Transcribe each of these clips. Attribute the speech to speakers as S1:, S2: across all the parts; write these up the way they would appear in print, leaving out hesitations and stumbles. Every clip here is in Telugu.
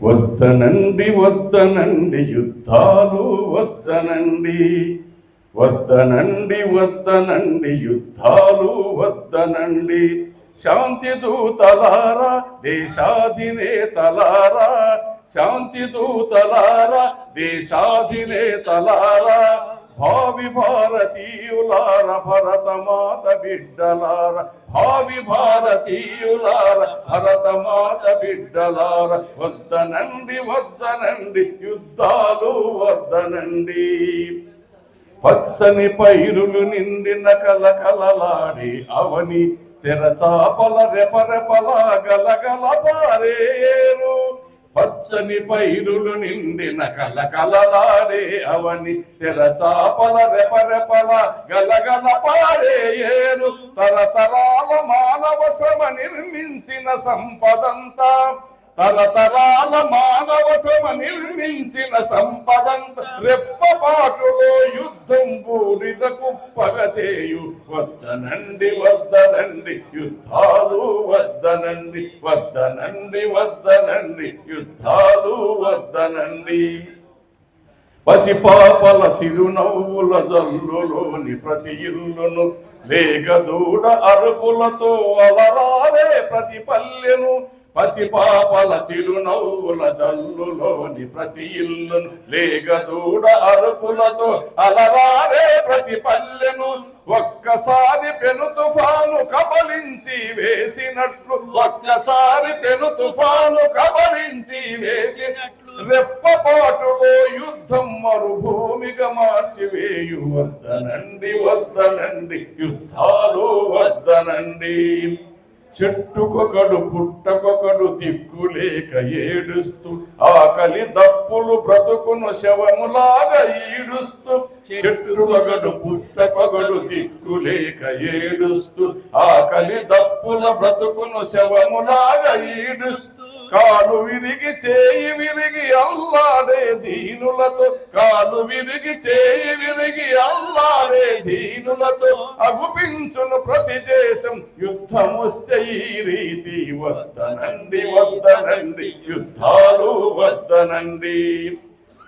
S1: వద్దనండి వద్దనండి యుద్ధాలు వద్దనండి, వద్దనండి వద్దనండి యుద్ధాలు వద్దనండి. శాంతి దూతలారా దేశాధినేతలారా, శాంతి దూతలారా దేశాధినేతలారా, భావి భారతీయులార భరతమాత బిడ్డలార, భావి భారతీయులార భరతమాత బిడ్డలార, వద్దనండి వద్దనండి యుద్ధాలు వద్దనండి. పచ్చని పైరులు నిండిన కలకలలాడి అవని, తెరచాపల రెపరెపల గలగల పారేరు. పచ్చని పైరులు నిండిన కలకలలాడే అవని, తెరచాపల రెపరెపల గలగల పారేరు. తరతరాల మానవ శ్రమ నిర్మించిన సంపదంతా, తరతరాల మానవ శ్రమ నిర్మించిన సంపదంత రెప్పపాటులో యుద్ధం బూడిద కుప్పగ చేయు. వద్దనండి వద్దనండి యుద్ధాలు వద్దనండి, వద్దనండి వద్దనండి యుద్ధాలు వద్దనండి. పసిపాపల చిరునవ్వుల జల్లులోని ప్రతి ఇల్లును, లేగదూడ అరుపులతో అలరారే ప్రతి పల్లెను. పసిపాపల చిరునవ్వుల జల్లులోని ప్రతి ఇల్లును, లేగదూడ అరుపులతో అలరారే ప్రతి పల్లెను. ఒక్కసారి పెను తుఫాను కబలించి వేసినట్లు, ఒక్కసారి పెను తుఫాను కబలించి వేసినట్లు, రెప్పపాటులో యుద్ధం మరుభూమిగా మార్చివేయు. వద్దనండి వద్దనండి యుద్ధాలు వద్దనండి. చెట్టుకొకడు పుట్టకొకడు దిక్కులేక ఏడుస్తూ, ఆకలి దప్పులు బ్రతుకును శవములాగా ఈడుస్తూ. చెట్టుకొకడు పుట్టకొకడు దిక్కులేక ఏడుస్తూ, ఆకలి దప్పుల బ్రతుకును శవములాగా ఈడుస్తూ. కాలు విరిగి చేయి విరిగి అల్లాడే దీనులతో, కాలు విరిగి చేయి విరిగి అల్లాడే దీనులతో అగుపించును ప్రతి దేశం యుద్ధం వస్తే ఈ రీతి. వద్దనండి వద్దనండి యుద్ధాలు వద్దనండి.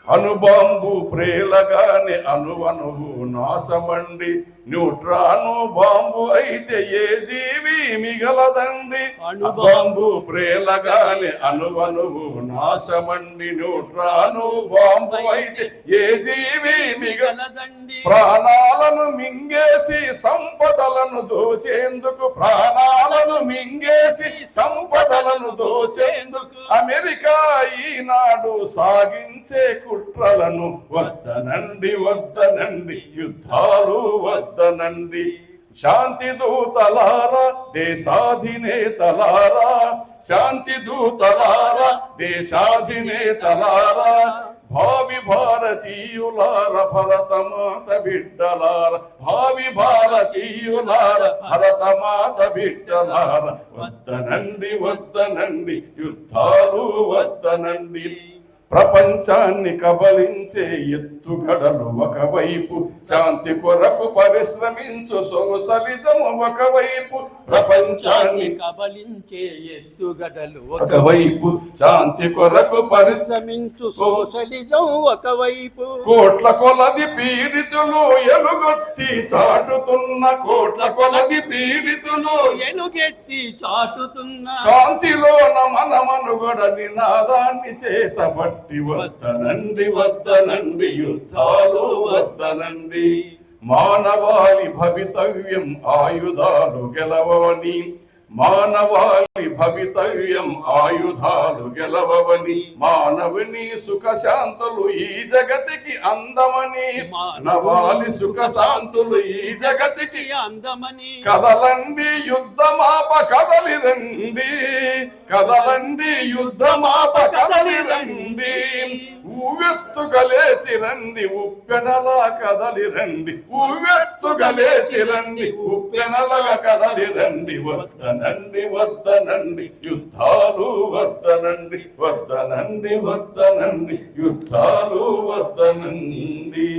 S1: అణుబాంబు ప్రేలగానే అణువణువు నాశమండి, న్యూట్రాను బాంబు అయితే ఏ జీవి మిగలదండి. అణుబాంబు ప్రేలగానే అణువణువు నాశమండి, న్యూట్రాను బాంబు అయితే ఏ జీవి మిగలదండి. ప్రాణాలను మింగేసి సంపదలను దోచేందుకు, ప్రాణాలను మింగేసి సంపదలను దోచేందుకు అమెరికా ఈనాడు సాగించే కుట్రలను. వద్దనండి వద్దనండి యుద్ధాలు వద్దనండి. శాంతి దూతలారా దేశాధినేతలారా, శాంతి దూతలారా దేశాధినేతలారా, భావి భారతీయులార భరతమాత బిడ్డలార, భావి భారతీయులార భరతమాత బిడ్డలార, వద్దనండి వద్దనండి యుద్ధాలు వద్దనండి. ప్రపంచాన్ని కబలించే ఎత్తుగడలు ఒకవైపు, శాంతి కొరకు పరిశ్రమించు సోషలిజం ఒకవైపు. ప్రపంచాన్ని
S2: కబలించే ఎత్తుగడలు
S1: ఒకవైపు, శాంతి కొరకు
S2: పరిశ్రమించు సోషలిజం ఒకవైపు.
S1: కోట్ల కొలది పీడితులు ఎలుగొత్తి చాటుతున్న, కోట్ల కొలది పీడితులు
S2: ఎలుగెత్తి చాటుతున్న
S1: కాంతిలోన మన మనుగడ నినాదాన్ని చేతబట్టి. వద్దనండి వద్దనండి యుద్ధాలు వద్దనండి. మానవాళి భవితవ్యం ఆయుధాలు గెలవని, మానవాళి భవితవ్యం ఆయుధాలు గెలవని. మానవుని సుఖశాంతులు ఈ జగతికి అందమని, మానవాళి సుఖశాంతులు ఈ జగతికి
S2: అందమని.
S1: కదలండి యుద్ధమాప కదలి రండి, కదలండి యుద్ధమాప కదలి రండి. ఉవ్వెత్తుగా లేచి రండి ఉప్పెనలా కదలి రండి, ఉవ్వెత్తుగా లేచి రండి ఉప్పెనలా కదలి రండి. వద్దనండి వద్దనండి యుద్ధాలు వద్దనండి, వద్దనండి వద్దనండి యుద్ధాలు వద్దనండి.